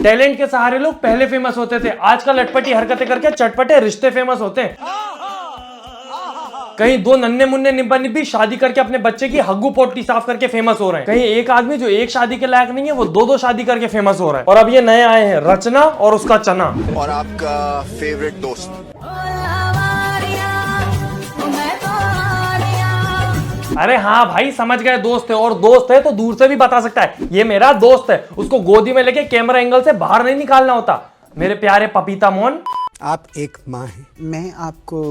Talent के सहारे लोग पहले फेमस होते थे, आजकल अटपटी हरकतें करके चटपटे रिश्ते फेमस होते हैं। कहीं दो नन्हे मुन्ने निब्बा निब्बी शादी करके अपने बच्चे की हग्गू पोटी साफ करके फेमस हो रहे हैं। कहीं एक आदमी जो एक शादी के लायक नहीं है वो दो शादी करके फेमस हो रहा है। और अब ये नए आए हैं रचना और उसका चना। और आपका फेवरेट दोस्त? अरे हाँ भाई समझ गए, दोस्त है, और दोस्त है तो दूर से भी बता सकता है ये मेरा दोस्त है। उसको गोदी में लेके कैमरा एंगल से बाहर नहीं निकालना होता। मेरे प्यारे पपीता मोहन, आप एक माँ हैं, मैं आपको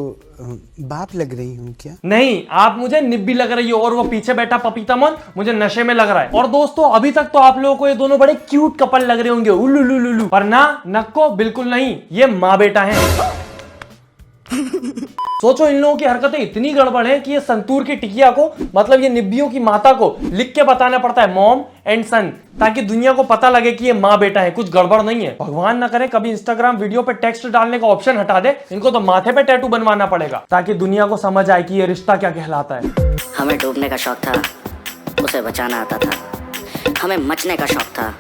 बाप लग रही हूँ क्या? नहीं, आप मुझे निब्बी लग रही हो और वो पीछे बैठा पपीता मोहन मुझे नशे में लग रहा है। और दोस्तों अभी तक तो आप लोगों को ये दोनों बड़े क्यूट कपल लग रहे होंगे, उल्लू, पर ना नक्को बिल्कुल नहीं, ये माँ बेटा है। सोचो इन लोगों की हरकतें इतनी गड़बड़ है कि ये संतूर की टिकिया को, मतलब ये निब्बियों की माता को लिख के बताना पड़ता है मॉम एंड सन, ताकि दुनिया को पता लगे कि ये माँ बेटा है, कुछ गड़बड़ नहीं है। भगवान ना करे कभी इंस्टाग्राम वीडियो पे टेक्स्ट डालने का ऑप्शन हटा दे, इनको तो माथे पे टैटू बनवाना पड़ेगा ताकि दुनिया को समझ आए कि ये रिश्ता क्या कहलाता है। हमें डूबने का शौक था, उसे बचाना आता था। हमें मचने का शौक था,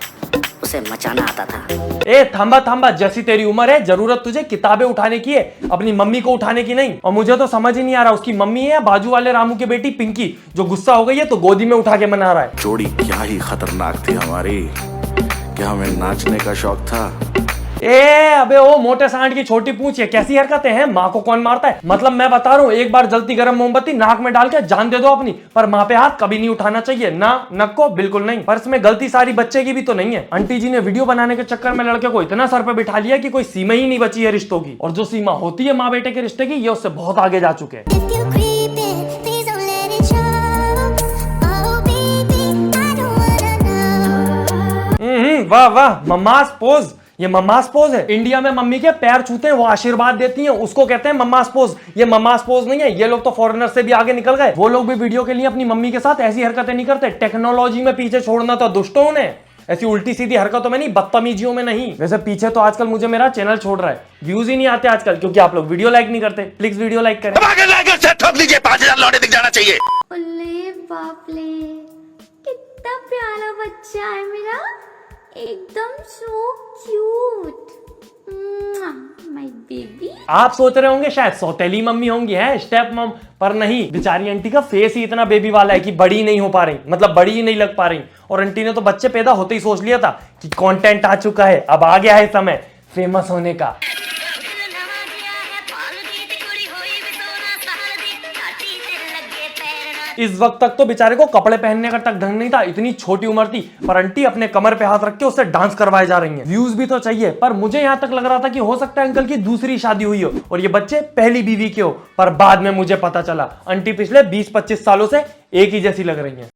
उसे मचाना आता था। ए थंबा, जैसी तेरी उम्र है जरूरत तुझे किताबें उठाने की है, अपनी मम्मी को उठाने की नहीं। और मुझे तो समझ ही नहीं आ रहा उसकी मम्मी है या बाजू वाले रामू की बेटी पिंकी जो गुस्सा हो गई है तो गोदी में उठा के मना रहा है। जोड़ी क्या ही खतरनाक थी हमारी, क्या हमें नाचने का शौक था। अबे ओ मोटे सांड की छोटी पूंछ है, कैसी हरकतें हैं, माँ को कौन मारता है। मतलब मैं बता रहा हूँ एक बार जलती गर्म मोमबत्ती नाक में डाल के जान दे दो अपनी, पर माँ पे हाथ कभी नहीं उठाना चाहिए, ना नक्को बिल्कुल नहीं। पर इसमें गलती सारी बच्चे की भी तो नहीं है। आंटी जी ने वीडियो बनाने के चक्कर में लड़के को इतना सर पे बिठा लिया कि कोई सीमा ही नहीं बची है रिश्तों की, और जो सीमा होती है माँ बेटे के रिश्ते की ये उससे बहुत आगे जा चुके हैं। वाह वाह, मम्मास पोज, ये मम्मास पोज है। इंडिया में मम्मी के पैर छूते हैं वो आशीर्वाद देती हैं, उसको कहते हैं मम्मास पोज। ये मम्मास पोज नहीं है, ये लोग तो फॉरेनर से भी आगे निकल गए। वो लोग भी वीडियो के लिए अपनी मम्मी के साथ ऐसी हरकतें नहीं करते। टेक्नोलॉजी में पीछे छोड़ना तो दुष्टों ने, ऐसी उल्टी सीधी हरकतों में नहीं, बदतमीजियों में नहीं। वैसे पीछे तो आजकल मुझे मेरा चैनल छोड़ रहा है, व्यूज ही नहीं आते आजकल क्योंकि आप लोग वीडियो लाइक नहीं करते। प्लीज वीडियो लाइक करें। 5000 लौटे दिख जाना चाहिए। बाप रे, कितना प्यारा बच्चा है मेरा, एकदम सो क्यूट, माय बेबी। आप सोच रहे होंगे शायद सौतेली मम्मी होंगी है, स्टेप मॉम, पर नहीं, बेचारी आंटी का फेस ही इतना बेबी वाला है कि बड़ी नहीं हो पा रही, मतलब बड़ी ही नहीं लग पा रही। और आंटी ने तो बच्चे पैदा होते ही सोच लिया था कि कंटेंट आ चुका है, अब आ गया है समय फेमस होने का। इस वक्त तक तो बेचारे को कपड़े पहनने का तक ढंग नहीं था, इतनी छोटी उम्र थी, पर आंटी अपने कमर पे हाथ रख के उससे डांस करवाए जा रही हैं। व्यूज भी तो चाहिए, पर मुझे यहाँ तक लग रहा था कि हो सकता है अंकल की दूसरी शादी हुई हो और ये बच्चे पहली बीवी के हो, पर बाद में मुझे पता चला आंटी पिछले 20-25 सालों से एक ही जैसी लग रही है।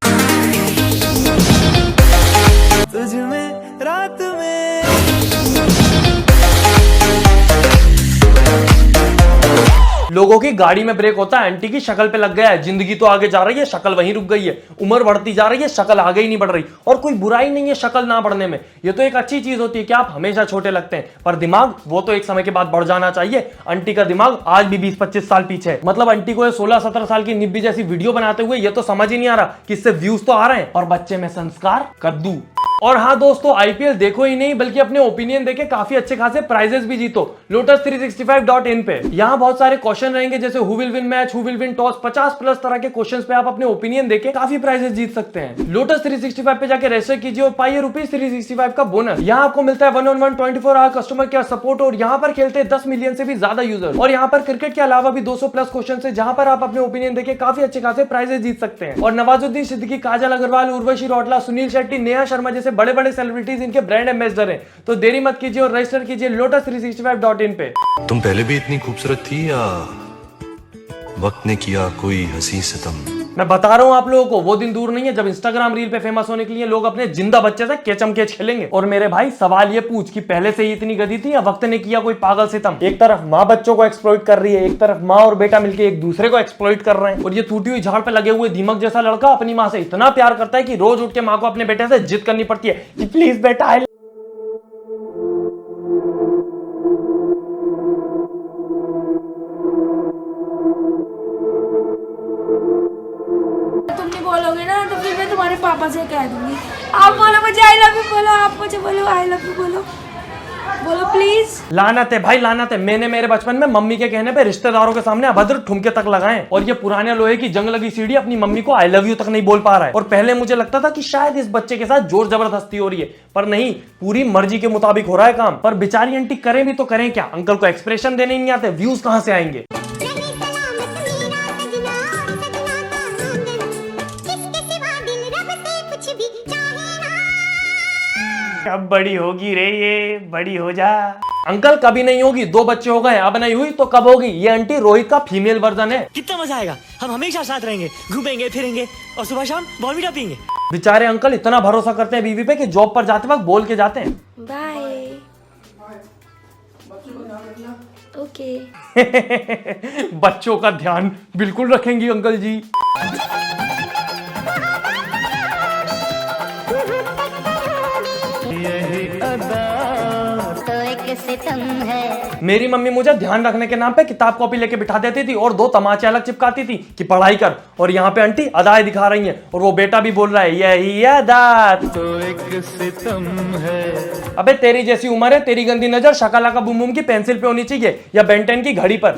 रात में लोगों की गाड़ी में ब्रेक होता है, आंटी की शक्ल पे लग गया है। जिंदगी तो आगे जा रही है, शक्ल वहीं रुक गई है। उम्र बढ़ती जा रही है, शक्ल आगे ही नहीं बढ़ रही। और कोई बुराई नहीं है शक्ल ना बढ़ने में, ये तो एक अच्छी चीज होती है कि आप हमेशा छोटे लगते हैं, पर दिमाग वो तो एक समय के बाद बढ़ जाना चाहिए। आंटी का दिमाग आज भी 20-25 साल पीछे है। मतलब आंटी को 16-17 साल की निब्बी जैसी वीडियो बनाते हुए ये तो समझ ही नहीं आ रहा कि इससे व्यूज तो आ रहे हैं और बच्चे में संस्कार कद्दू। और हाँ दोस्तों, आईपीएल देखो ही नहीं बल्कि अपने ओपिनियन देके काफी अच्छे खासे प्राइजेस भी जीतो lotus365.in पे। यहाँ बहुत सारे क्वेश्चन रहेंगे जैसे who will win match, who will win toss, 50+ तरह के क्वेश्चंस पे आप अपने ओपिनियन देके काफी प्राइजेस जीत सकते हैं। Lotus365 पे जाके रजिस्टर कीजिए और पाइए ₹365 का बोनस। यहाँ आपको मिलता है 1-on-1 24 our customer care support, और यहाँ पर खेलते हैं 10 मिलियन से भी ज्यादा यूजर। और यहाँ पर क्रिकेट के अलावा भी 200+ क्वेश्चन है जहाँ पर आप अपने ओपिनियन देके काफी अच्छे खासे प्राइजेस जीत सकते हैं। और नवाजुद्दीन सिद्दीकी, काजल अग्रवाल, उर्वशी रौटेला, सुनील शेट्टी, नेहा शर्मा जैसे बड़े बड़े सेलिब्रिटीज इनके ब्रांड एम्बेसडर हैं। तो देरी मत कीजिए और रजिस्टर कीजिए lotus365.in पे। तुम पहले भी इतनी खूबसूरत थी या वक्त ने किया कोई हंसी सितम? मैं बता रहा हूं आप लोगों को, वो दिन दूर नहीं है जब इंस्टाग्राम रील पे फेमस होने के लिए लोग अपने जिंदा बच्चे से केचम केच खेलेंगे। और मेरे भाई सवाल ये पूछ कि पहले से ही इतनी गदी थी या वक्त ने किया कोई पागल सितम? एक तरफ माँ बच्चों को एक्सप्लॉइट कर रही है, एक तरफ माँ और बेटा मिलकर एक दूसरे को एक्सप्लॉइट कर रहे हैं। और ये टूटी हुई झाड़ पे लगे हुए दीमक जैसा लड़का अपनी माँ से इतना प्यार करता है कि रोज उठ के माँ को अपने बेटे से जिद करनी पड़ती है कि प्लीज बेटा बोलोगे ना तो फिर मैं तुम्हारे पापा से कह दूंगी। आप बोलो मुझे आई लव यू बोलो, आप मुझे बोलो आई लव यू बोलो। लानत है भाई, लानत है। मैंने मेरे बचपन में मम्मी के कहने पे रिश्तेदारों के सामने अभद्र ठुमके तक लगाए, और ये पुराने लोहे की जंग लगी सीढ़ी अपनी मम्मी को आई लव यू तक नहीं बोल पा रहा है। और पहले मुझे लगता था कि शायद इस बच्चे के साथ जोर जबरदस्ती हो रही है, पर नहीं, पूरी मर्जी के मुताबिक हो रहा है काम। पर बेचारी आंटी करें भी तो करें क्या, अंकल को एक्सप्रेशन देने ही नहीं आते, व्यूज कहां से आएंगे। कब बड़ी होगी रे ये, बड़ी हो जा। अंकल कभी नहीं होगी, 2 बच्चे हो गए, अब नहीं हुई तो कब होगी। ये आंटी रोहित का फीमेल वर्जन है। कितना मजा आएगा, हम हमेशा साथ रहेंगे, घूमेंगे फिरेंगे और सुबह शाम बॉर्नविटा पियेंगे। बेचारे अंकल इतना भरोसा करते हैं बीवी पे कि जॉब पर जाते वक्त बोल के जाते हैं, बाय। ओके। बच्चों का ध्यान बिल्कुल रखेंगी अंकल जी। मेरी मम्मी मुझे ध्यान रखने के नाम पे किताब कॉपी लेके बिठा देती थी और 2 तमाचे अलग चिपकाती थी कि पढ़ाई कर, और यहाँ पे आंटी अदाएं दिखा रही हैं, और वो बेटा भी बोल रहा है यही अदा तो एक सितम है। अबे तेरी जैसी उम्र है, तेरी गंदी नजर शकला का बुम बुम की पेंसिल पे होनी चाहिए या बेंटेन की घड़ी पर।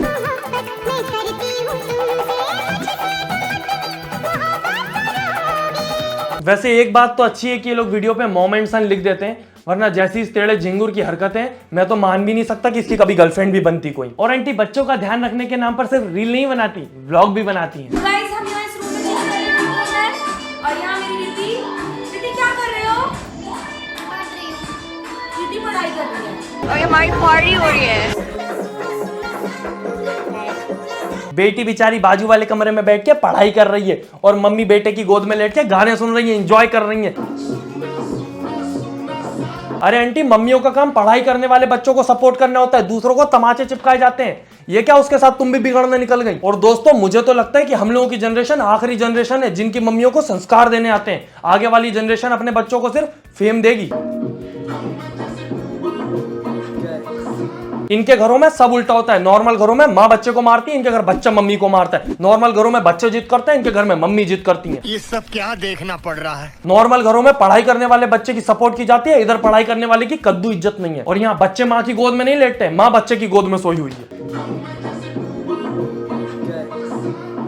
वैसे एक बात तो अच्छी है कि ये लोग वीडियो पे मॉम एंड सन लिख देते हैं, वरना जैसी इस टेढ़े झिंगुर की हरकतें मैं तो मान भी नहीं सकता कि इसकी कभी गर्लफ्रेंड भी बनती कोई। और आंटी बच्चों का ध्यान रखने के नाम पर सिर्फ रील नहीं बनाती, व्लॉग भी बनाती हैं। गाइस हम यहाँ इस रूम में देख रहे हैं और यहाँ मेरी दीदी। दीदी क्या कर रहे हो? पढ़ रही हूँ। दीदी पढ़ाई कर रही है और हमारी पार्टी हो रही है। बेटी बेचारी बाजू वाले कमरे में बैठ के पढ़ाई कर रही है और मम्मी बेटे की गोद में लेट के गाने सुन रही है, एंजॉय कर रही है। अरे आंटी, मम्मियों का काम पढ़ाई करने वाले बच्चों को सपोर्ट करना होता है, दूसरों को तमाचे चिपकाए जाते हैं। ये क्या उसके साथ तुम भी बिगड़ने निकल गई। और दोस्तों, मुझे तो लगता है कि हम लोगों की जनरेशन आखिरी जनरेशन है जिनकी मम्मियों को संस्कार देने आते हैं। आगे वाली जनरेशन अपने बच्चों को सिर्फ फेम देगी। इनके घरों में सब उल्टा होता है। नॉर्मल घरों में माँ बच्चे को मारती है, इनके घर बच्चा मम्मी को मारता है। नॉर्मल घरों में बच्चे जिद करते हैं, इनके घर में मम्मी जिद करती है। ये सब क्या देखना पड़ रहा है। नॉर्मल घरों में पढ़ाई करने वाले बच्चे की सपोर्ट की जाती है, इधर पढ़ाई करने वाले की कद्दू इज्जत नहीं है। और यहाँ बच्चे माँ की गोद में नहीं लेटते, माँ बच्चे की गोद में सोई हुई है।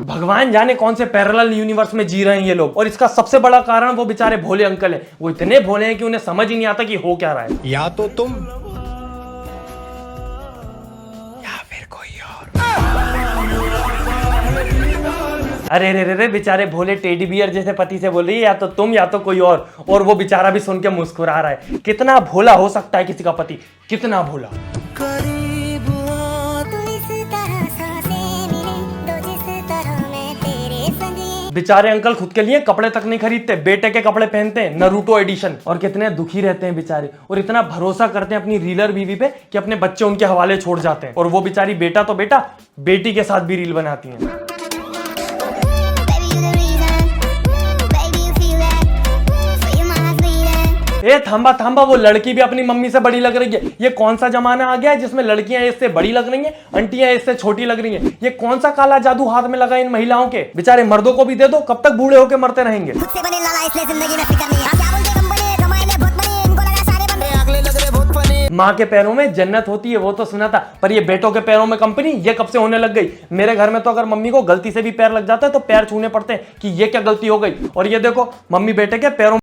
भगवान जाने कौन से पैरेलल यूनिवर्स में जी रहे हैं ये लोग। और इसका सबसे बड़ा कारण वो बेचारे भोले अंकल हैं। वो इतने भोले हैं कि उन्हें समझ ही नहीं आता कि हो क्या रहा है। या तो तुम अरे रे रे रे, बेचारे भोले टेडी बियर जैसे पति से बोल रही है या तो तुम या तो कोई और वो बेचारा भी सुन के मुस्कुरा रहा है। कितना भोला हो सकता है किसी का पति, कितना भोला। बेचारे अंकल खुद के लिए कपड़े तक नहीं खरीदते, बेटे के कपड़े पहनते हैं, नरूटो एडिशन। और कितने दुखी रहते हैं बेचारे, और इतना भरोसा करते हैं अपनी रीलर बीवी पे कि अपने बच्चे उनके हवाले छोड़ जाते हैं। और वो बेचारी बेटा तो बेटा, बेटी के साथ भी रील बनाती हैं। ए थांबा थांबा, वो लड़की भी अपनी मम्मी से बड़ी लग रही है। ये कौन सा जमाना आ गया है जिसमें लड़कियां इससे बड़ी लग रही हैं, आंटियां इससे छोटी लग रही हैं। ये कौन सा काला जादू हाथ में लगा इन महिलाओं के। बेचारे मर्दों को भी दे दो, कब तक बूढ़े होके मरते रहेंगे। माँ के पैरों में जन्नत होती है, वो तो सुना था, पर ये बेटों के पैरों में कंपनी ये कब से होने लग गई। मेरे घर में तो अगर मम्मी को गलती से भी पैर लग जाता है तो पैर छूने पड़ते हैं कि ये क्या गलती हो गई। और ये देखो, मम्मी बेटे के पैरों